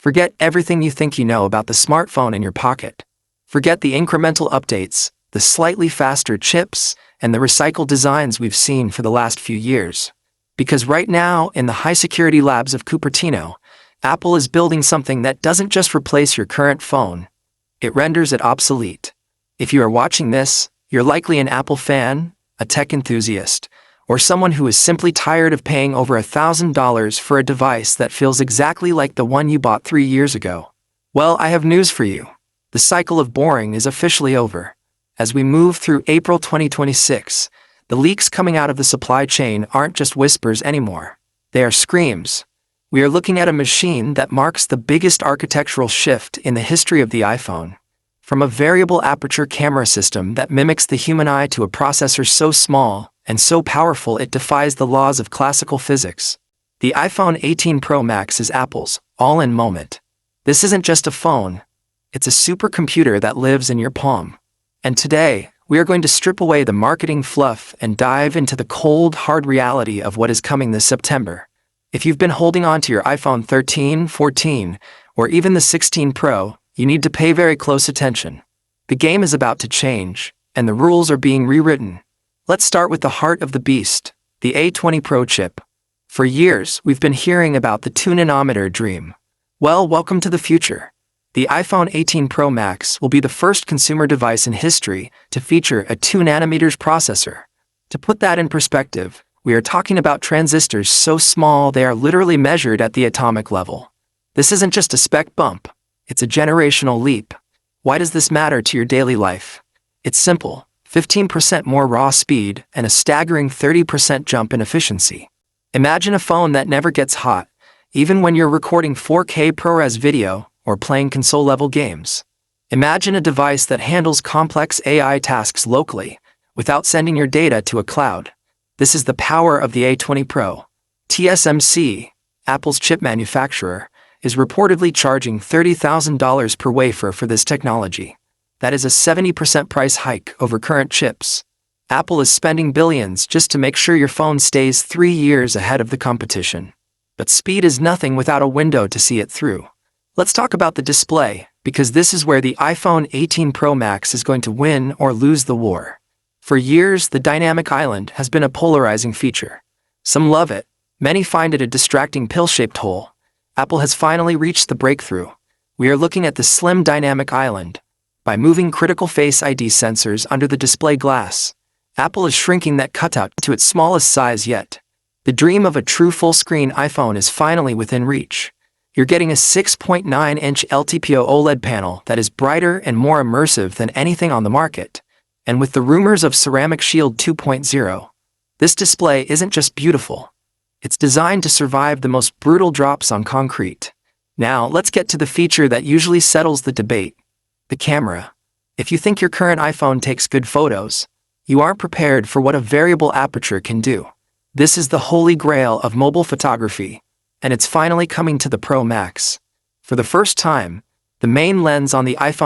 Forget everything you think you know about the smartphone in your pocket. Forget the incremental updates, the slightly faster chips, and the recycled designs we've seen for the last few years. Because right now, in the high-security labs of Cupertino, Apple is building something that doesn't just replace your current phone, it renders it obsolete. If you are watching this, you're likely an Apple fan, a tech enthusiast, or someone who is simply tired of paying over $1,000 for a device that feels exactly like the one you bought 3 years ago. Well, I have news for you. The cycle of boring is officially over. As we move through April 2026, the leaks coming out of the supply chain aren't just whispers anymore. They are screams. We are looking at a machine that marks the biggest architectural shift in the history of the iPhone. From a variable aperture camera system that mimics the human eye to a processor so small and so powerful it defies the laws of classical physics, the iPhone 18 Pro Max is Apple's all-in moment. This isn't just a phone, it's a supercomputer that lives in your palm. And today, we are going to strip away the marketing fluff and dive into the cold, hard reality of what is coming this September. If you've been holding on to your iPhone 13, 14, or even the 16 Pro, you need to pay very close attention. The game is about to change, and the rules are being rewritten. Let's start with the heart of the beast, the A20 Pro chip. For years, we've been hearing about the 2-nanometer dream. Well, welcome to the future. The iPhone 18 Pro Max will be the first consumer device in history to feature a 2-nanometer processor. To put that in perspective, we are talking about transistors so small they are literally measured at the atomic level. This isn't just a spec bump, it's a generational leap. Why does this matter to your daily life? It's simple: 15% more raw speed and a staggering 30% jump in efficiency. Imagine a phone that never gets hot, even when you're recording 4K ProRes video or playing console-level games. Imagine a device that handles complex AI tasks locally, without sending your data to a cloud. This is the power of the A20 Pro. TSMC, Apple's chip manufacturer, is reportedly charging $30,000 per wafer for this technology. That is a 70% price hike over current chips. Apple is spending billions just to make sure your phone stays 3 years ahead of the competition. But speed is nothing without a window to see it through. Let's talk about the display, because this is where the iPhone 18 Pro Max is going to win or lose the war. For years, the dynamic island has been a polarizing feature. Some love it, many find it a distracting pill-shaped hole. Apple has finally reached the breakthrough. We are looking at the slim dynamic island. By moving critical Face ID sensors under the display glass, Apple is shrinking that cutout to its smallest size yet. The dream of a true full-screen iPhone is finally within reach. You're getting a 6.9-inch LTPO OLED panel that is brighter and more immersive than anything on the market. And with the rumors of Ceramic Shield 2.0, this display isn't just beautiful. It's designed to survive the most brutal drops on concrete. Now, let's get to the feature that usually settles the debate: the camera. If you think your current iPhone takes good photos, you aren't prepared for what a variable aperture can do. This is the holy grail of mobile photography, and it's finally coming to the Pro Max. For the first time, the main lens on the iPhone